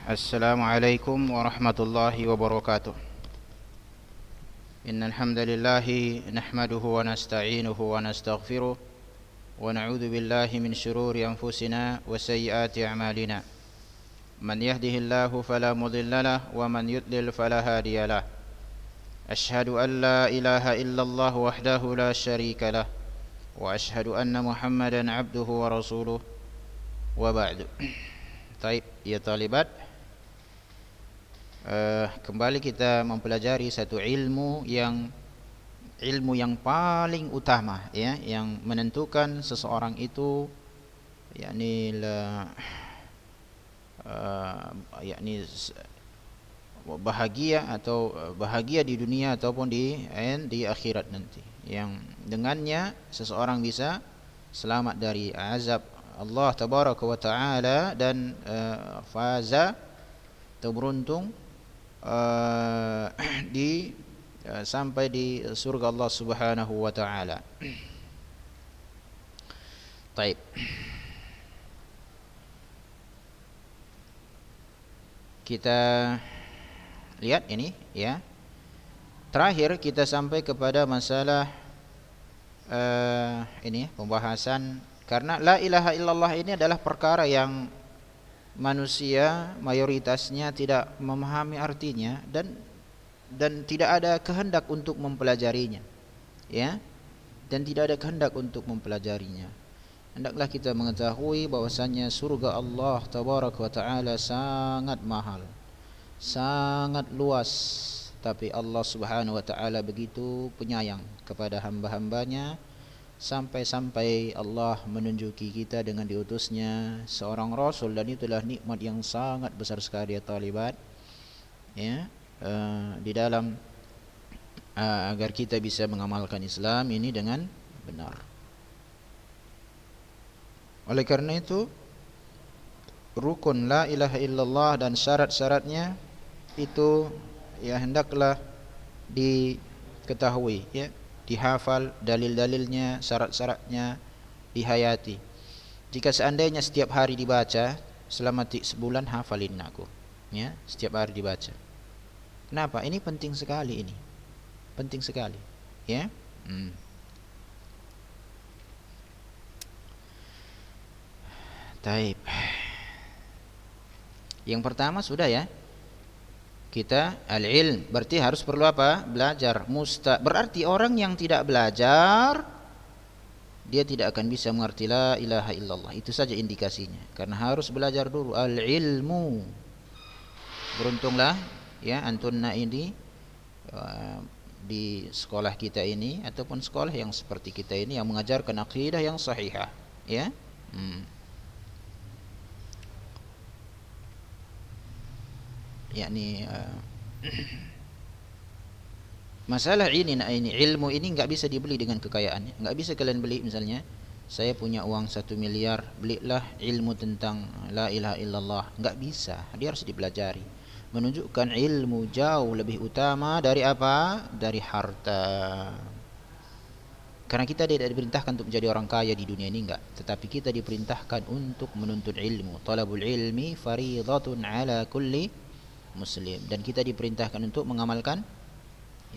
Assalamualaikum warahmatullahi wabarakatuh. Innal hamdalillah nahmaduhu wa nasta'inuhu wa nastaghfiruh wa na'udzu billahi min shururi anfusina wa sayyiati a'malina. Man yahdihillahu fala mudilla lahu wa man yudlil fala hadiya lahu. Ashhadu an la ilaha illallah wahdahu la syarika lah wa ashhadu anna Muhammadan 'abduhu wa rasuluh. Wa ba'du. Baik, ya talibat, kembali kita mempelajari satu ilmu yang paling utama, ya, yang menentukan seseorang itu yakni bahagia atau bahagia di dunia ataupun di akhirat nanti, yang dengannya seseorang bisa selamat dari azab Allah tabaraka wa taala dan faza atau beruntung sampai di surga Allah Subhanahu wa taala. Baik. Kita lihat ini, ya. Terakhir kita sampai kepada masalah ini pembahasan, karena la ilaha illallah ini adalah perkara yang manusia mayoritasnya tidak memahami artinya dan tidak ada kehendak untuk mempelajarinya, ya, dan tidak ada kehendak untuk mempelajarinya. Hendaklah kita mengetahui bahwasannya surga Allah tabaraka wa taala sangat mahal, sangat luas, tapi Allah Subhanahu wa taala begitu penyayang kepada hamba-hambanya, sampai-sampai Allah menunjuki kita dengan diutusnya seorang rasul, dan itulah nikmat yang sangat besar sekali, ya talibat, ya, di dalam agar kita bisa mengamalkan Islam ini dengan benar. Oleh karena itu, rukun la ilaha illallah dan syarat-syaratnya itu, ya, hendaklah diketahui, ya, dihafal dalil-dalilnya, syarat-syaratnya dihayati. Jika seandainya setiap hari dibaca selama sebulan, hafalin aku, ya, setiap hari dibaca. Kenapa? Ini penting sekali, ini penting sekali, ya. Taib. Yang pertama sudah, ya, kita al-ilm, berarti harus perlu apa? Belajar. Berarti orang yang tidak belajar, dia tidak akan bisa mengerti la ilaha illallah. Itu saja indikasinya, karena harus belajar dulu al-ilmu. Beruntunglah, ya, antunna ini di sekolah kita ini ataupun sekolah yang seperti kita ini yang mengajarkan akidah yang sahihah, ya. Yakni masalah ini ilmu ini nggak bisa dibeli dengan kekayaan. Nggak bisa kalian beli, misalnya saya punya uang 1 miliar, belilah ilmu tentang la ilaha illallah. Nggak bisa, dia harus dipelajari. Menunjukkan ilmu jauh lebih utama dari apa? Dari harta. Karena kita tidak diperintahkan untuk menjadi orang kaya di dunia ini, enggak, tetapi kita diperintahkan untuk menuntut ilmu. Talabul ilmi fariidatun ala kulli muslim, dan kita diperintahkan untuk mengamalkan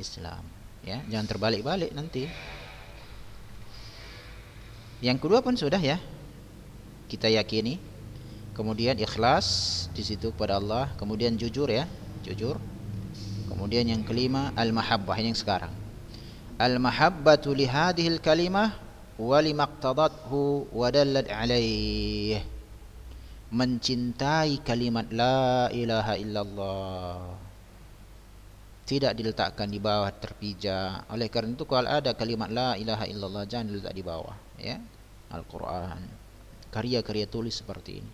Islam, ya, jangan terbalik-balik nanti. Yang kedua pun sudah, ya, kita yakini, kemudian ikhlas di situ kepada Allah, kemudian jujur, ya, jujur. Kemudian yang kelima al-mahabbah, yang sekarang al-mahabbatu li hadhil kalimah wa limaqtadathu wa dallat alaih. Mencintai kalimat la ilaha illallah, tidak diletakkan di bawah terpijak. Oleh karena itu, kalau ada kalimat la ilaha illallah, jangan diletak di bawah, ya. Al-Quran, karya-karya tulis seperti ini.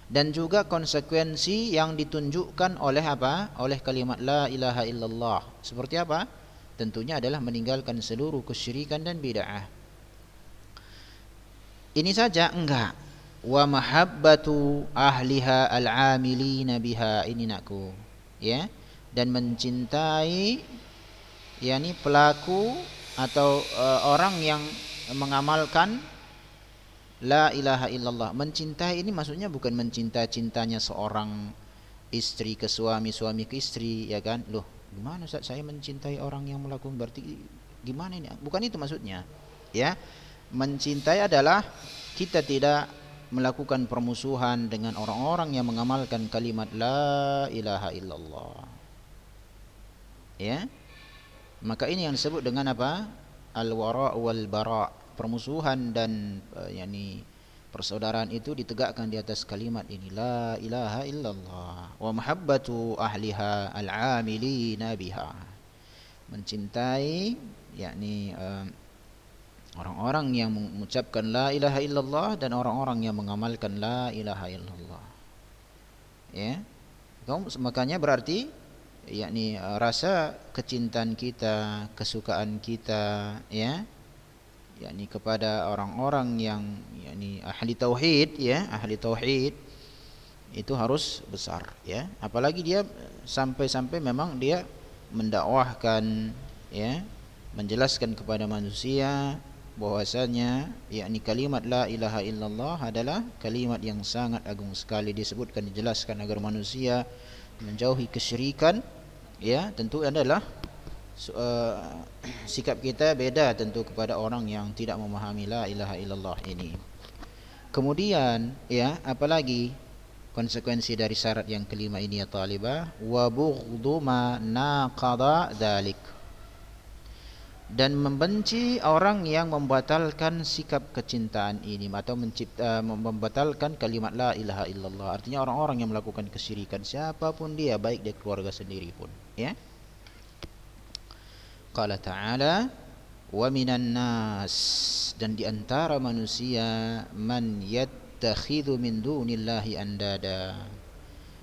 Dan juga konsekuensi yang ditunjukkan oleh apa? Oleh kalimat la ilaha illallah. Seperti apa? Tentunya adalah meninggalkan seluruh kesyirikan dan bid'ah. Ini saja enggak. Wa mahabbatu ahliha al-amilina biha, ini nakku, ya, dan mencintai, yakni pelaku atau orang yang mengamalkan la ilaha illallah. Mencintai ini maksudnya bukan mencinta cintanya seorang istri ke suami, suami ke istri, ya kan? Loh, gimana Ustaz, saya mencintai orang yang melakukan, berarti gimana ini? Bukan itu maksudnya. Ya, mencintai adalah kita tidak melakukan permusuhan dengan orang-orang yang mengamalkan kalimat la ilaha illallah. Ya. Maka ini yang disebut dengan apa? Al-wara' wal bara'. Permusuhan dan yakni persaudaraan itu ditegakkan di atas kalimat ini, la ilaha illallah, wa mahabbatu ahliha al-amilina biha. Mencintai yakni orang-orang yang mengucapkan la ilaha illallah dan orang-orang yang mengamalkan la ilaha illallah. Ya. Makanya berarti yakni rasa kecintaan kita, kesukaan kita, ya, yakni kepada orang-orang yang yakni ahli tauhid, ya, ahli tauhid itu harus besar, ya. Apalagi dia sampai-sampai memang dia mendakwahkan, ya, menjelaskan kepada manusia bahwasanya yakni kalimat la ilaha illallah adalah kalimat yang sangat agung sekali, disebutkan, dijelaskan agar manusia menjauhi kesyirikan. Ya, tentu adalah sikap kita beda tentu kepada orang yang tidak memahami la ilaha illallah ini. Kemudian, ya, apalagi konsekuensi dari syarat yang kelima ini, ya talibah, wa bughdhu ma naqada dzalik, dan membenci orang yang membatalkan sikap kecintaan ini atau membatalkan kalimat la ilaha illallah. Artinya orang-orang yang melakukan kesyirikan, siapapun dia, baik dia keluarga sendiri pun, ya. Qala ta'ala, wa minan nas, dan di antara manusia, man yattakhidhu min dunillahi andada,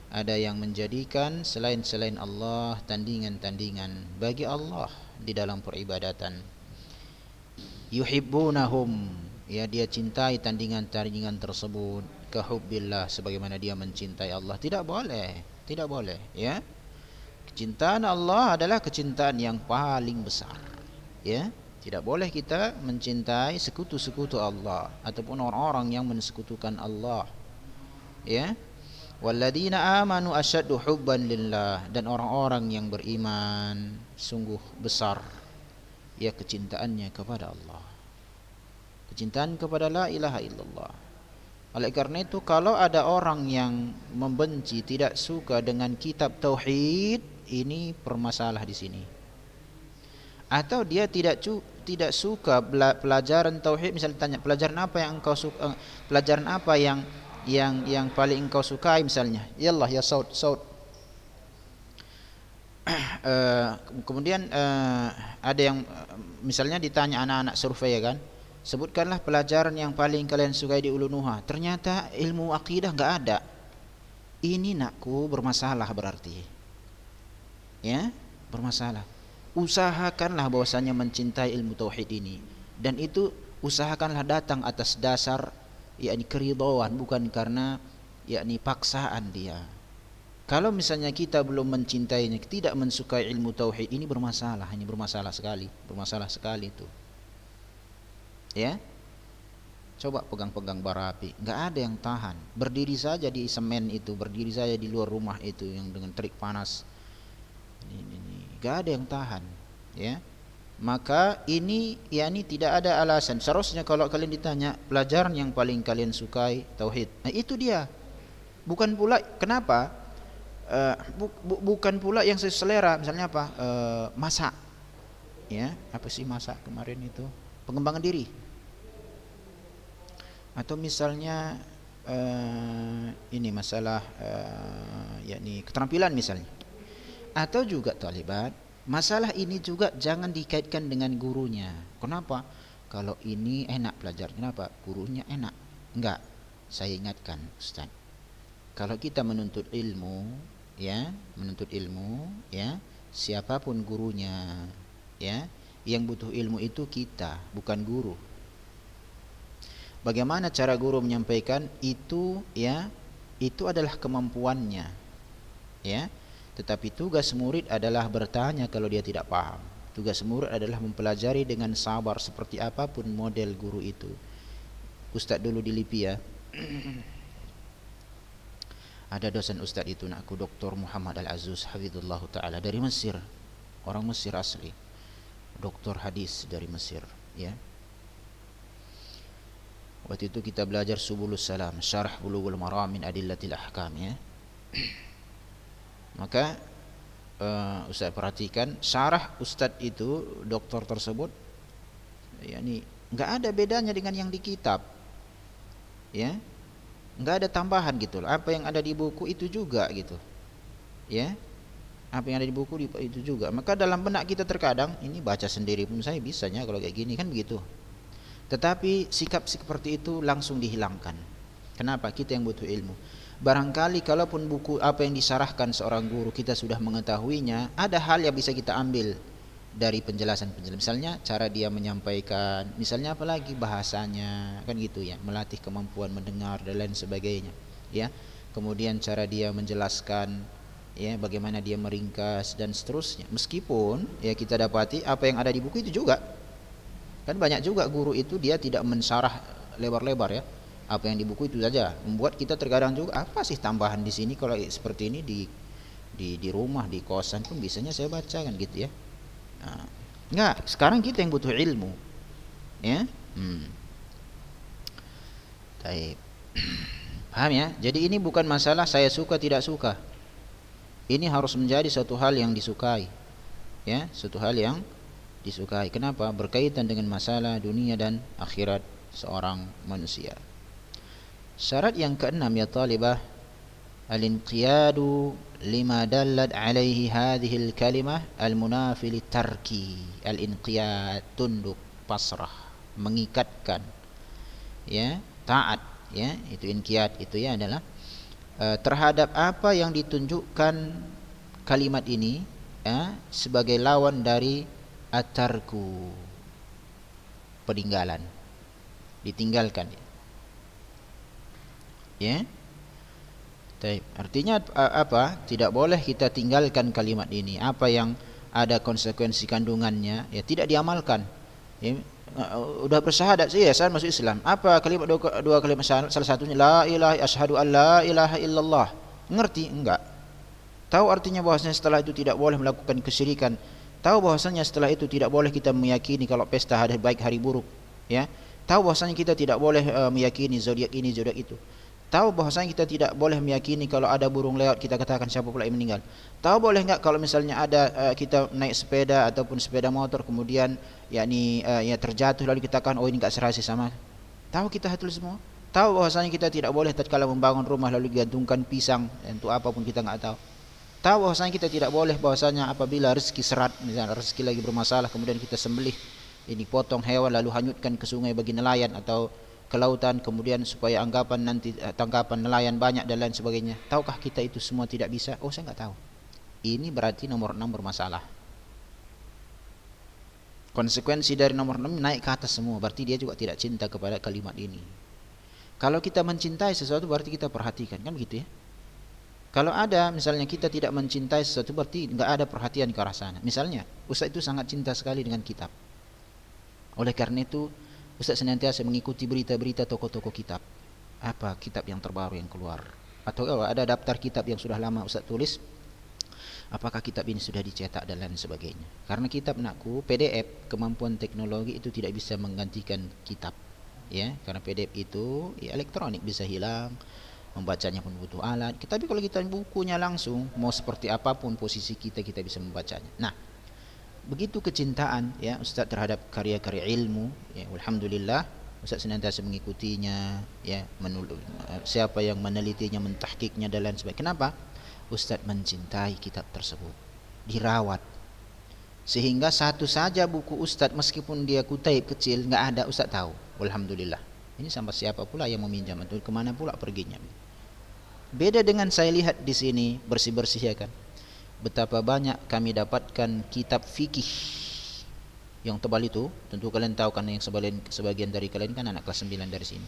ada yang menjadikan selain Allah tandingan-tandingan bagi Allah di dalam peribadatan. Yuhibbunahum, ya, dia cintai tandingan-tandingan tersebut, kahubbillah, sebagaimana dia mencintai Allah. Tidak boleh, ya. Kecintaan Allah adalah kecintaan yang paling besar, ya. Tidak boleh kita mencintai sekutu-sekutu Allah ataupun orang-orang yang mensekutukan Allah, ya. Walladzina amanu asyaddu hubban lillah, dan orang-orang yang beriman sungguh besar, ya, kecintaannya kepada Allah, kecintaan kepada la ilaha illallah. Oleh karena itu, kalau ada orang yang membenci, tidak suka dengan kitab tauhid, ini permasalah di sini. Atau dia tidak suka pelajaran tauhid, misalnya tanya, pelajaran apa yang engkau suka, pelajaran apa yang paling engkau sukai, misalnya, yallah ya saud. Kemudian ada yang misalnya ditanya anak-anak survei, ya kan, sebutkanlah pelajaran yang paling kalian sukai di Ulunuha. Ternyata ilmu akidah enggak ada. Ini nakku bermasalah berarti, ya, bermasalah. Usahakanlah bahwasanya mencintai ilmu tauhid ini, dan itu usahakanlah datang atas dasar yakni keridhaan, bukan karena yakni paksaan dia. Kalau misalnya kita belum mencintainya, tidak mensukai ilmu tauhid, ini bermasalah, bermasalah sekali itu. Ya. Coba pegang-pegang bara api, enggak ada yang tahan. Berdiri saja di semen itu, berdiri saja di luar rumah itu yang dengan terik panas. Ini enggak ada yang tahan, ya. Maka ini yakni tidak ada alasan. Seharusnya kalau kalian ditanya pelajaran yang paling kalian sukai tauhid, nah itu dia. Bukan pula kenapa? Bukan pula yang selera, misalnya apa? Masak. Ya, apa sih masak kemarin itu? Pengembangan diri. Atau misalnya ini masalah yakni keterampilan misalnya. Atau juga talibat, masalah ini juga jangan dikaitkan dengan gurunya. Kenapa? Kalau ini enak belajar, kenapa? Gurunya enak. Enggak. Saya ingatkan, Ustaz. Kalau kita menuntut ilmu, ya, ya, siapapun gurunya, ya, yang butuh ilmu itu kita, bukan guru. Bagaimana cara guru menyampaikan itu, ya, itu adalah kemampuannya, ya. Tetapi tugas murid adalah bertanya kalau dia tidak paham. Tugas murid adalah mempelajari dengan sabar, seperti apapun model guru itu. Ustaz dulu di LIPI, ya. Ada dosen ustadz itu nakku, Dr. Muhammad Al-Azuz hafizullah taala, dari Mesir, orang Mesir asli, doktor hadis dari Mesir, ya. Waktu itu kita belajar Subulus Salam, Syarah Bulughul Maram min Adillatil Ahkam, ya. Maka Ustaz perhatikan syarah Ustadz itu, doktor tersebut, yakni nggak ada bedanya dengan yang di kitab, ya, nggak ada tambahan gitu loh. Apa yang ada di buku itu juga gitu, ya, apa yang ada di buku itu juga. Maka dalam benak kita terkadang, ini baca sendiri pun saya bisanya kalau kayak gini kan begitu. Tetapi sikap seperti itu langsung dihilangkan. Kenapa? Kita yang butuh ilmu. Barangkali kalaupun buku apa yang disarahkan seorang guru kita sudah mengetahuinya, ada hal yang bisa kita ambil dari penjelasan-penjelasan. Misalnya cara dia menyampaikan, misalnya apalagi bahasanya, kan gitu ya, melatih kemampuan mendengar dan lain sebagainya, ya. Kemudian cara dia menjelaskan, ya, bagaimana dia meringkas dan seterusnya. Meskipun ya kita dapati apa yang ada di buku itu juga. Kan banyak juga guru itu dia tidak mensyarah lebar-lebar, ya. Apa yang di buku itu saja, membuat kita terkadang juga, apa sih tambahan di sini kalau seperti ini di rumah, di kosan pun bisanya saya baca kan gitu, ya. Nah, enggak, sekarang kita yang butuh ilmu, ya. Baik. Paham ya? Jadi ini bukan masalah saya suka tidak suka. Ini harus menjadi suatu hal yang disukai, ya, suatu hal yang disukai. Kenapa? Berkaitan dengan masalah dunia dan akhirat seorang manusia. Syarat yang keenam, ya talibah, al-inqiyadu lima dallat alaihi hadhil kalimah al-munafi litarki. Al-inqiyad, tunduk, pasrah, mengikatkan, ya, taat, ya, itu inqiyad, itu ya adalah terhadap apa yang ditunjukkan kalimat ini, ya, sebagai lawan dari atarku, peninggalan, ditinggalkan, ya. Artinya apa? Tidak boleh kita tinggalkan kalimat ini. Apa yang ada konsekuensi kandungannya, ya, tidak diamalkan. Ya, udah bersyahadat sih, ya, saya masuk Islam. Apa kalimat dua kalimat syahadat? Salah satunya la ilaha, asyhadu an la ilaha illallah. Ngerti? Enggak. Tahu artinya bahwasanya setelah itu tidak boleh melakukan kesyirikan. Tahu bahwasanya setelah itu tidak boleh kita meyakini kalau pesta hari baik hari buruk, ya. Tahu bahwasanya kita tidak boleh meyakini zodiak ini zodiak itu. Tahu bahwasanya kita tidak boleh meyakini kalau ada burung lewat kita katakan siapa pula yang meninggal. Tahu boleh enggak kalau misalnya ada kita naik sepeda ataupun sepeda motor kemudian yakni ya terjatuh lalu kita katakan oh ini enggak serasi sama. Tahu kita itu semua? Tahu bahwasanya kita tidak boleh tatkala membangun rumah lalu digantungkan pisang, untuk apapun kita enggak tahu. Tahu bahwasanya kita tidak boleh bahwasanya apabila rezeki serat, misalnya rezeki lagi bermasalah kemudian kita sembelih, ini potong hewan lalu hanyutkan ke sungai bagi nelayan atau ke lautan kemudian supaya anggapan nanti tangkapan nelayan banyak dan lain sebagainya. Tahukah kita itu semua tidak bisa? Oh, saya enggak tahu. Ini berarti nomor 6 bermasalah. Konsekuensi dari nomor 6 naik ke atas semua, berarti dia juga tidak cinta kepada kalimat ini. Kalau kita mencintai sesuatu berarti kita perhatikan, kan begitu, ya. Kalau ada misalnya kita tidak mencintai sesuatu berarti enggak ada perhatian ke arah sana. Misalnya Ustaz itu sangat cinta sekali dengan kitab. Oleh karena itu Ustaz senantiasa mengikuti berita-berita toko-toko kitab. Apa kitab yang terbaru yang keluar? Atau ada daftar kitab yang sudah lama Ustaz tulis, apakah kitab ini sudah dicetak dan lain sebagainya. Karena kitab nakku PDF, kemampuan teknologi itu tidak bisa menggantikan kitab, ya. Karena PDF itu ya elektronik, bisa hilang, membacanya pun butuh alat. Tapi kalau kita bukunya langsung, mau seperti apapun posisi kita bisa membacanya. Nah, begitu kecintaan, ya, Ustaz terhadap karya-karya ilmu, ya, alhamdulillah Ustaz senantiasa mengikutinya, ya, siapa yang menelitinya, mentahkiknya dan lain sebagainya. Kenapa? Ustaz mencintai kitab tersebut, dirawat, sehingga satu saja buku Ustaz meskipun dia kutaib kecil nggak ada Ustaz tahu, alhamdulillah. Ini sampai siapa pula yang meminjam atau kemana pula perginya. Beda dengan saya lihat di sini bersih-bersih, ya kan. Betapa banyak kami dapatkan kitab fikih yang tebal itu, tentu kalian tahu kan, yang sebagian dari kalian kan anak kelas 9 dari sini.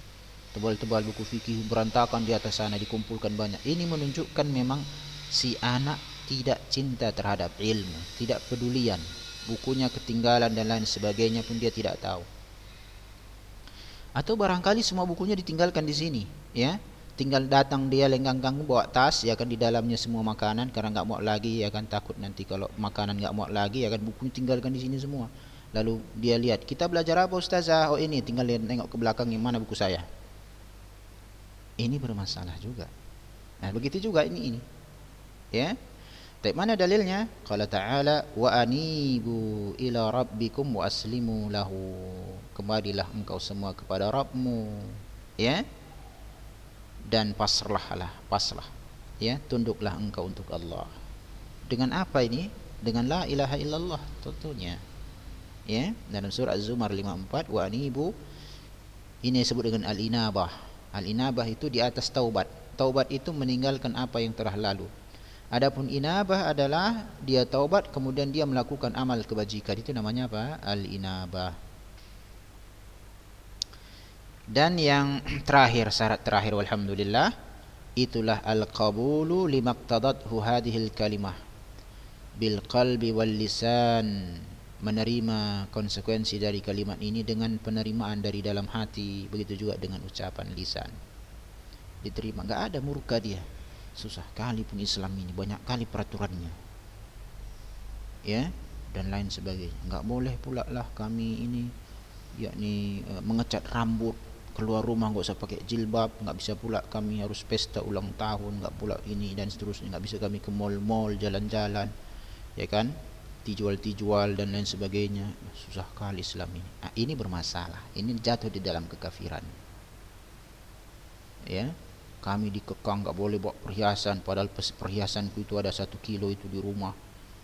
Tebal-tebal buku fikih berantakan di atas sana, dikumpulkan banyak. Ini menunjukkan memang si anak tidak cinta terhadap ilmu, tidak pedulian. Bukunya ketinggalan dan lain sebagainya pun dia tidak tahu. Atau barangkali semua bukunya ditinggalkan di sini, ya. tinggal datang dia lenggang-gang bawa tas ya kan, di dalamnya semua makanan, karena nggak muat lagi ya kan, takut nanti kalau makanan nggak muat lagi ya kan, buku tinggalkan di sini semua. Lalu dia lihat, kita belajar apa ustazah? Oh ini, tinggal lihat, tengok ke belakang, yang mana buku saya. Ini bermasalah juga. Nah begitu juga ini ya. Tapi mana dalilnya? Qala ta'ala wa anibu ila rabbikum wa aslimu lahu. Kembalilah engkau semua kepada Rabbmu, ya, dan pasrahlah, ya, tunduklah engkau untuk Allah. Dengan apa ini? Dengan la ilaha illallah tentunya. Ya, dalam surah Az-Zumar 54, wa anibu, ini disebut dengan al-inabah. Al-inabah itu di atas taubat. Taubat itu meninggalkan apa yang telah lalu. Adapun inabah adalah dia taubat kemudian dia melakukan amal kebajikan, itu namanya apa? Al-inabah. Dan yang terakhir, syarat terakhir walhamdulillah, itulah al-qabulu limaqtadathu hadhil kalimah bil qalbi wal lisan, menerima konsekuensi dari kalimat ini dengan penerimaan dari dalam hati, begitu juga dengan ucapan lisan. Diterima, enggak ada murka dia. Susah kali pun Islam ini, banyak kali peraturannya, ya, dan lain sebagainya. Enggak boleh pula lah kami ini, yakni mengecat rambut, keluar rumah enggak usah pakai jilbab, enggak bisa pula kami harus pesta ulang tahun, enggak pula ini dan seterusnya, enggak bisa kami ke mall-mall, jalan-jalan, ya kan, dijual-dijual dan lain sebagainya. Susah kali Islam ini. Nah, ini bermasalah, ini jatuh di dalam kekafiran, ya. Kami dikekang nggak boleh bawa perhiasan, padahal perhiasanku itu ada 1 kilo itu di rumah,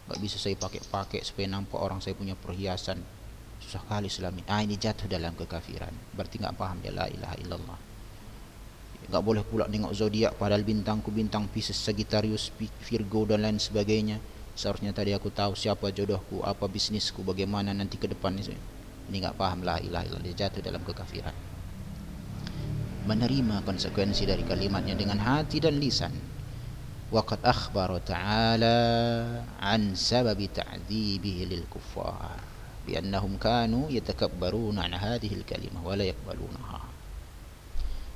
nggak bisa saya pakai supaya nampak orang saya punya perhiasan. Susah kali Islam ini. Ini jatuh dalam kekafiran, berarti nggak paham ya la ilaha illallah. Nggak boleh pula nengok zodiak, padahal bintangku bintang Pisces, Sagittarius, Virgo dan lain sebagainya. Seharusnya tadi aku tahu siapa jodohku, apa bisnisku, bagaimana nanti ke depan. Ini nggak paham la ilaha illallah, dia jatuh dalam kekafiran. Menerima konsekuensi dari kalimatnya dengan hati dan lisan. Waqad akhbara ta'ala an sababi ta'dzibihi lil kuffar bi annahum kanu yatakabbaruna an hadhihi al kalimah wa la yaqbalunaha.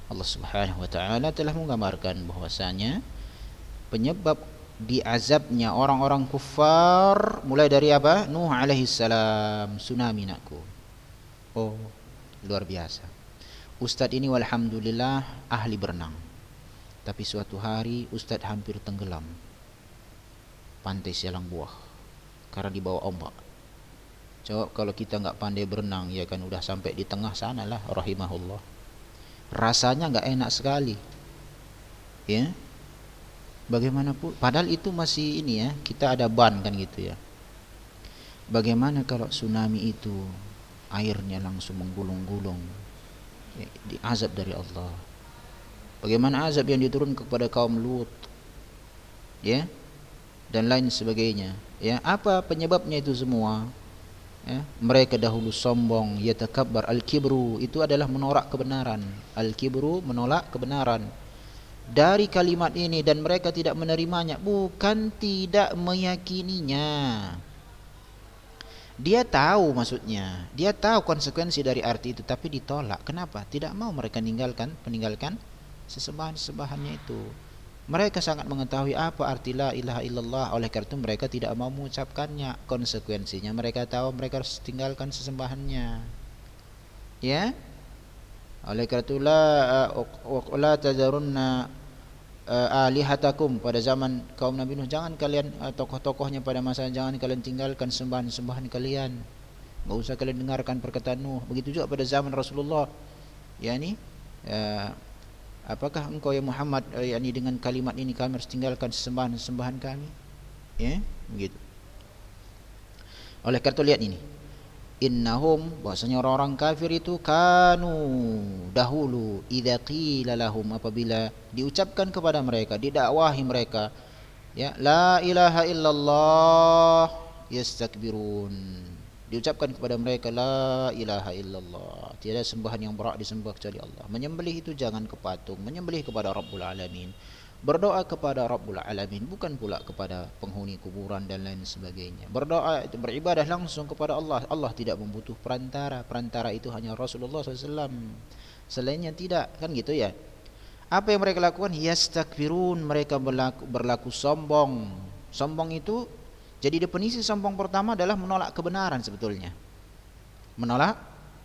Allah Subhanahu wa taala telah menggambarkan bahwasanya penyebab diazabnya orang-orang kufar mulai dari apa? Nuh alaihi salam, tsunami nakku. Oh, luar biasa. Ustadz ini walhamdulillah ahli berenang, tapi suatu hari Ustadz hampir tenggelam pantai Silangbuah karena dibawa ombak. Coba kalau kita nggak pandai berenang, ya kan udah sampai di tengah sana lah, rahimahullah. Rasanya nggak enak sekali, ya. Bagaimanapun, padahal itu masih ini ya, kita ada ban kan gitu ya. Bagaimana kalau tsunami itu airnya langsung menggulung-gulung, di azab dari Allah. Bagaimana azab yang diturunkan kepada kaum Lut, ya, dan lain sebagainya, ya. Apa penyebabnya itu semua? Ya, mereka dahulu sombong, yatakabbar, al-kibru itu adalah menolak kebenaran. Al-kibru menolak kebenaran. Dari kalimat ini, dan mereka tidak menerimanya, bukan tidak meyakininya. Dia tahu maksudnya, dia tahu konsekuensi dari arti itu, tapi ditolak. Kenapa? Tidak mau mereka meninggalkan sesembahan-sembahannya itu. Mereka sangat mengetahui apa arti la ilaha illallah, oleh karena itu mereka tidak mau mengucapkannya. Konsekuensinya mereka tahu mereka harus tinggalkan sesembahannya, ya. Oleh karena itu la tadarunna alihatakum, pada zaman kaum Nabi Nuh, jangan kalian tokoh-tokohnya pada masa, jangan kalian tinggalkan sembahan-sembahan kalian, enggak usah kalian dengarkan perkataan Nuh. Begitu juga pada zaman Rasulullah, yakni apakah engkau ya Muhammad, yakni dengan kalimat ini kami harus tinggalkan sembahan-sembahan kami, ya, begitu. Oleh karena itu lihat ini, innahum, bahwasanya orang-orang kafir itu, kanu, dahulu, idza qila lahum, apabila diucapkan kepada mereka, didakwahi mereka, ya, la ilaha illallah, yastakbirun, diucapkan kepada mereka la ilaha illallah, tiada sembahan yang berhak disembah kecuali Allah. Menyembelih itu jangan ke patung, menyembelih kepada Rabbul Alamin, berdoa kepada Rabbul Alamin, bukan pula kepada penghuni kuburan dan lain sebagainya. Berdoa itu beribadah langsung kepada Allah. Allah tidak membutuh perantara. Perantara itu hanya Rasulullah SAW, selainnya tidak, kan gitu ya. Apa yang mereka lakukan? Yastakbirun, mereka berlaku sombong. Sombong itu, jadi definisi sombong pertama adalah menolak kebenaran sebetulnya. Menolak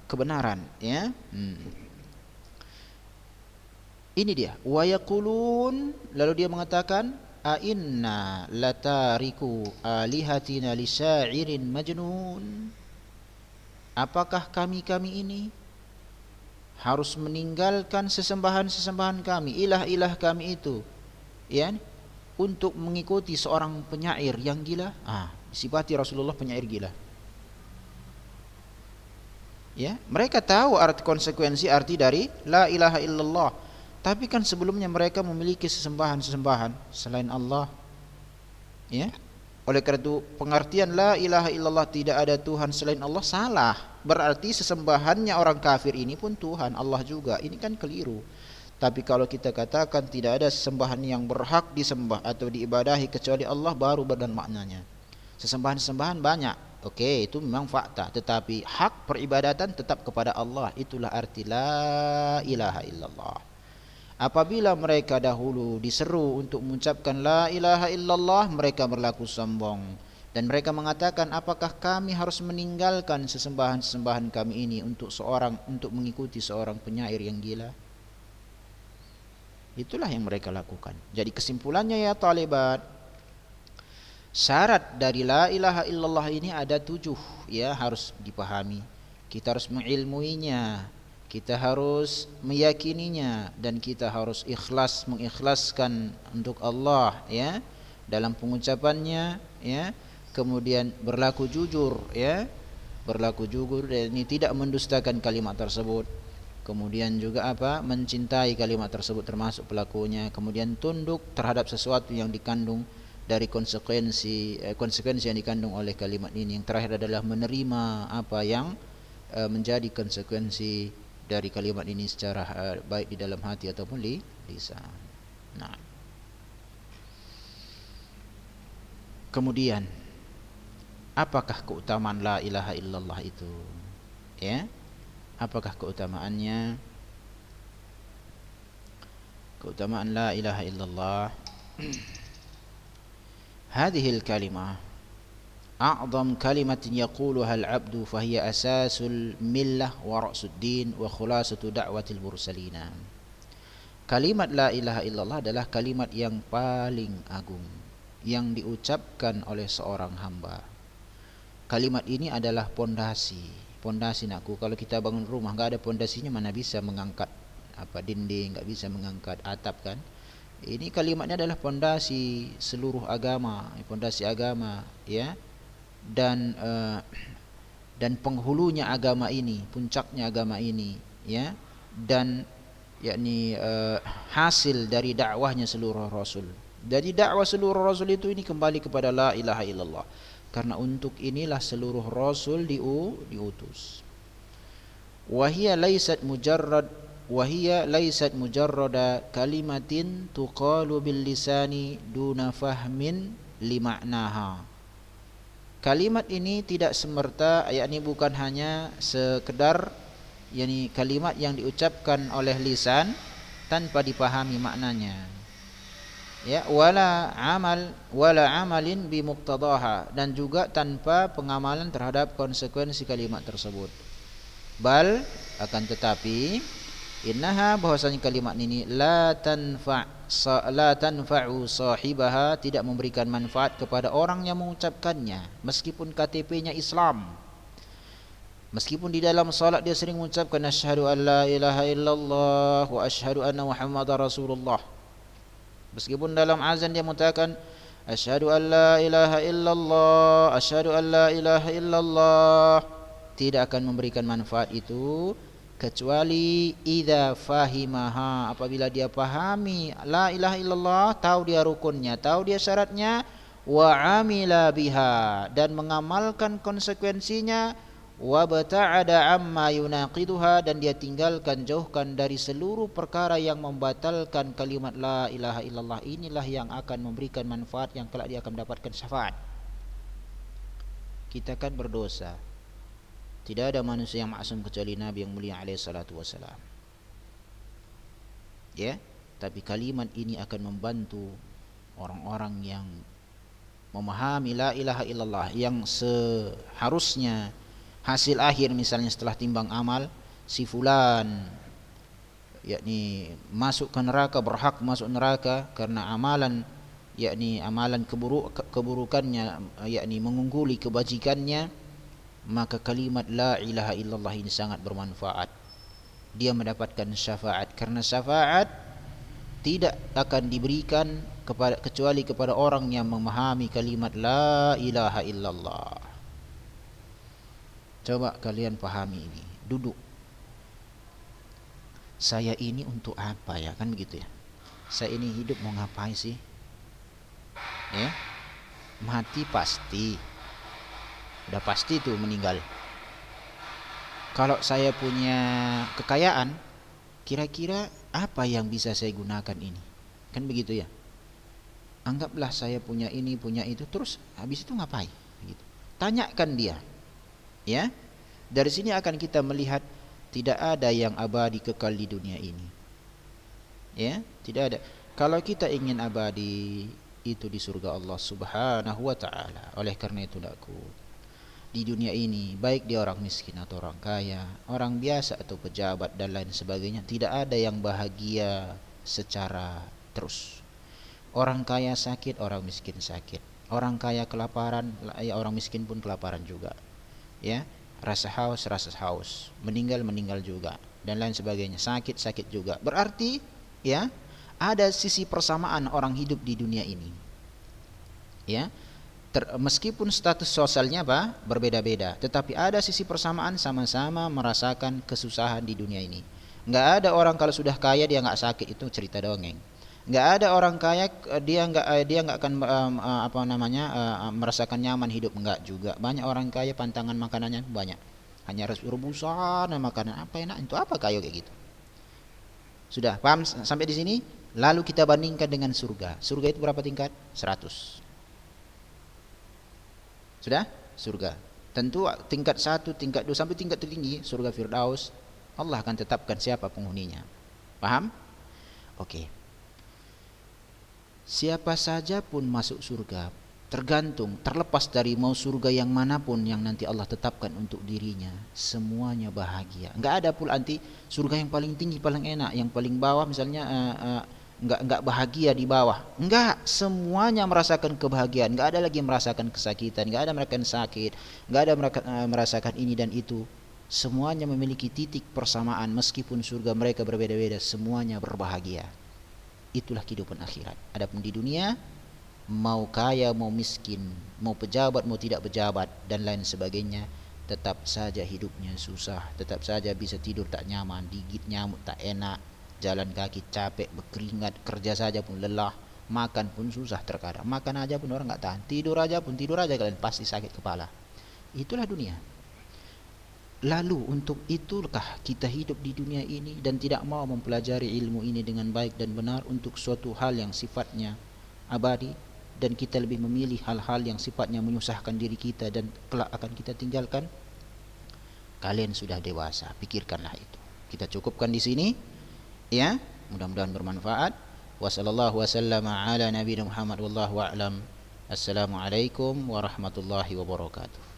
kebenaran, ya. Ini dia. Wa yaqulun, lalu dia mengatakan, a inna latariku alihatina lisya'irin majnun. Apakah kami ini harus meninggalkan sesembahan-sesembahan kami, ilah-ilah kami itu, ya, untuk mengikuti seorang penyair yang gila? Sifati Rasulullah penyair gila. Ya, mereka tahu konsekuensi arti dari la ilaha illallah. Tapi kan sebelumnya mereka memiliki sesembahan-sesembahan selain Allah. Ya. Oleh karena itu pengertian la ilaha illallah, tidak ada Tuhan selain Allah, salah. Berarti sesembahannya orang kafir ini pun Tuhan, Allah juga. Ini kan keliru. Tapi kalau kita katakan tidak ada sesembahan yang berhak disembah atau diibadahi kecuali Allah, baru benar maknanya. Sesembahan-sesembahan banyak, oke, itu memang fakta. Tetapi hak peribadatan tetap kepada Allah. Itulah arti la ilaha illallah. Apabila mereka dahulu diseru untuk mengucapkan la ilaha illallah, mereka berlaku sombong dan mereka mengatakan, apakah kami harus meninggalkan sesembahan-sesembahan kami ini untuk mengikuti seorang penyair yang gila? Itulah yang mereka lakukan. Jadi kesimpulannya ya Taliban, syarat dari la ilaha illallah ini ada 7, ya, harus dipahami. Kita harus mengilmuinya, kita harus meyakininya, dan kita harus mengikhlaskan untuk Allah, ya, dalam pengucapannya, ya. Kemudian berlaku jujur, ya, dan ini tidak mendustakan kalimat tersebut. Kemudian juga mencintai kalimat tersebut termasuk pelakunya. Kemudian tunduk terhadap sesuatu yang dikandung dari konsekuensi yang dikandung oleh kalimat ini. Yang terakhir adalah menerima apa yang menjadi konsekuensi dari kalimat ini secara baik di dalam hati ataupun lisan. Nah, kemudian apakah keutamaan la ilaha illallah itu? Ya, apakah keutamaannya? Keutamaan la ilaha illallah. Hadhil kalimah a'zam kalimatin yaquluha al-'abdu fahiya asasul millah wa ra'sud din wa khulasatu da'watil mursalina. Kalimat la ilaha illallah adalah kalimat yang paling agung yang diucapkan oleh seorang hamba. Kalimat ini adalah pondasi nakku. Kalau kita bangun rumah enggak ada pondasinya, mana bisa mengangkat dinding, enggak bisa mengangkat atap kan? Ini kalimatnya adalah pondasi seluruh agama, pondasi agama, ya. Dan penghulunya agama ini, puncaknya agama ini, ya, dan yakni hasil dari dakwahnya seluruh rasul. Jadi dakwah seluruh rasul itu ini kembali kepada la ilaha illallah. Karena untuk inilah seluruh rasul diutus. Wahia laysat mujarrada kalimatin tuqalu bil lisani duna fahmin lima'naha. Kalimat ini tidak semerta, yakni bukan hanya sekedar yakni kalimat yang diucapkan oleh lisan tanpa dipahami maknanya. Ya, wala amalin bi muqtadaha, dan juga tanpa pengamalan terhadap konsekuensi kalimat tersebut. Bal, akan tetapi, innaha, bahwasanya kalimat ini la tanfa'u sahibaha, tidak memberikan manfaat kepada orang yang mengucapkannya meskipun KTP-nya Islam. Meskipun di dalam salat dia sering mengucapkan asyhadu an la ilaha illallah wa asyhadu anna muhammadar rasulullah. Meskipun dalam azan dia mengatakan asyhadu an la ilaha illallah, asyhadu an la ilaha illallah, tidak akan memberikan manfaat itu kecuali idza fahimaha, apabila dia pahami la ilaha illallah, tahu dia rukunnya, tahu dia syaratnya, wa amila biha, dan mengamalkan konsekuensinya, wa bata'ada amma yunaqiduha, dan dia jauhkan dari seluruh perkara yang membatalkan kalimat la ilaha illallah. Inilah yang akan memberikan manfaat, yang kelak dia akan mendapatkan syafaat. Kita kan berdosa, tidak ada manusia yang maksum kecuali Nabi yang mulia alaihi salatu wasalam. Ya, tapi kalimat ini akan membantu orang-orang yang memahami la ilaha illallah, yang seharusnya hasil akhir misalnya setelah timbang amal, si fulan yakni masuk ke neraka, berhak masuk neraka karena amalan, yakni amalan keburukannya yakni mengungguli kebajikannya, maka kalimat la ilaha illallah ini sangat bermanfaat. Dia mendapatkan syafaat, karena syafaat tidak akan diberikan kecuali kepada orang yang memahami kalimat la ilaha illallah. Coba kalian pahami ini. Duduk, saya ini untuk apa ya, kan begitu ya. Saya ini hidup mau ngapain sih ya? Mati pasti, udah pasti tuh meninggal. Kalau saya punya kekayaan, kira-kira apa yang bisa saya gunakan ini, kan begitu ya. Anggaplah saya punya ini, punya itu, terus habis itu ngapain gitu. Tanyakan dia ya. Dari sini akan kita melihat tidak ada yang abadi kekal di dunia ini ya, tidak ada. Kalau kita ingin abadi itu di surga Allah Subhanahu wa taala. Oleh karena itu aku di dunia ini, baik dia orang miskin atau orang kaya, orang biasa atau pejabat dan lain sebagainya, tidak ada yang bahagia secara terus. Orang kaya sakit, orang miskin sakit. Orang kaya kelaparan, ya orang miskin pun kelaparan juga. Ya, rasa haus, meninggal juga dan lain sebagainya, sakit juga. Berarti ya, ada sisi persamaan orang hidup di dunia ini. Ya. Meskipun status sosialnya berbeda-beda, tetapi ada sisi persamaan, sama-sama merasakan kesusahan di dunia ini. Nggak ada orang kalau sudah kaya dia nggak sakit, itu cerita dongeng. Nggak ada orang kaya dia nggak akan merasakan nyaman hidup, nggak juga. Banyak orang kaya pantangan makanannya banyak, hanya rebusan makanan apa enak, itu apa kaya kayak gitu. Sudah paham sampai di sini? Lalu kita bandingkan dengan surga. Surga itu berapa tingkat? 100. Sudah? Surga. Tentu tingkat 1, tingkat 2 sampai tingkat tertinggi surga Firdaus, Allah akan tetapkan siapa penghuninya. Paham? Oke. Siapa saja pun masuk surga, tergantung, terlepas dari mau surga yang manapun yang nanti Allah tetapkan untuk dirinya, semuanya bahagia. Enggak ada pula nanti surga yang paling tinggi, paling enak, yang paling bawah misalnya enggak bahagia di bawah. Enggak, semuanya merasakan kebahagiaan. Enggak ada lagi merasakan kesakitan, enggak ada merasakan sakit, enggak ada merasakan ini dan itu. Semuanya memiliki titik persamaan, meskipun surga mereka berbeda-beda, semuanya berbahagia. Itulah kehidupan akhirat. Adapun di dunia, mau kaya, mau miskin, mau pejabat, mau tidak pejabat dan lain sebagainya, tetap saja hidupnya susah, tetap saja bisa tidur tak nyaman, digigit nyamuk tak enak, jalan kaki capek, berkeringat, kerja saja pun lelah, makan pun susah terkadang. Makan aja pun orang nggak tahan, tidur aja kalian pasti sakit kepala. Itulah dunia. Lalu untuk itukah kita hidup di dunia ini dan tidak mau mempelajari ilmu ini dengan baik dan benar untuk suatu hal yang sifatnya abadi, dan kita lebih memilih hal-hal yang sifatnya menyusahkan diri kita dan kelak akan kita tinggalkan. Kalian sudah dewasa, pikirkanlah itu. Kita cukupkan di sini. Ya, mudah-mudahan bermanfaat. Wassallallahu wasallama ala nabiyina Muhammad wallahu a'lam. Assalamualaikum warahmatullahi wabarakatuh.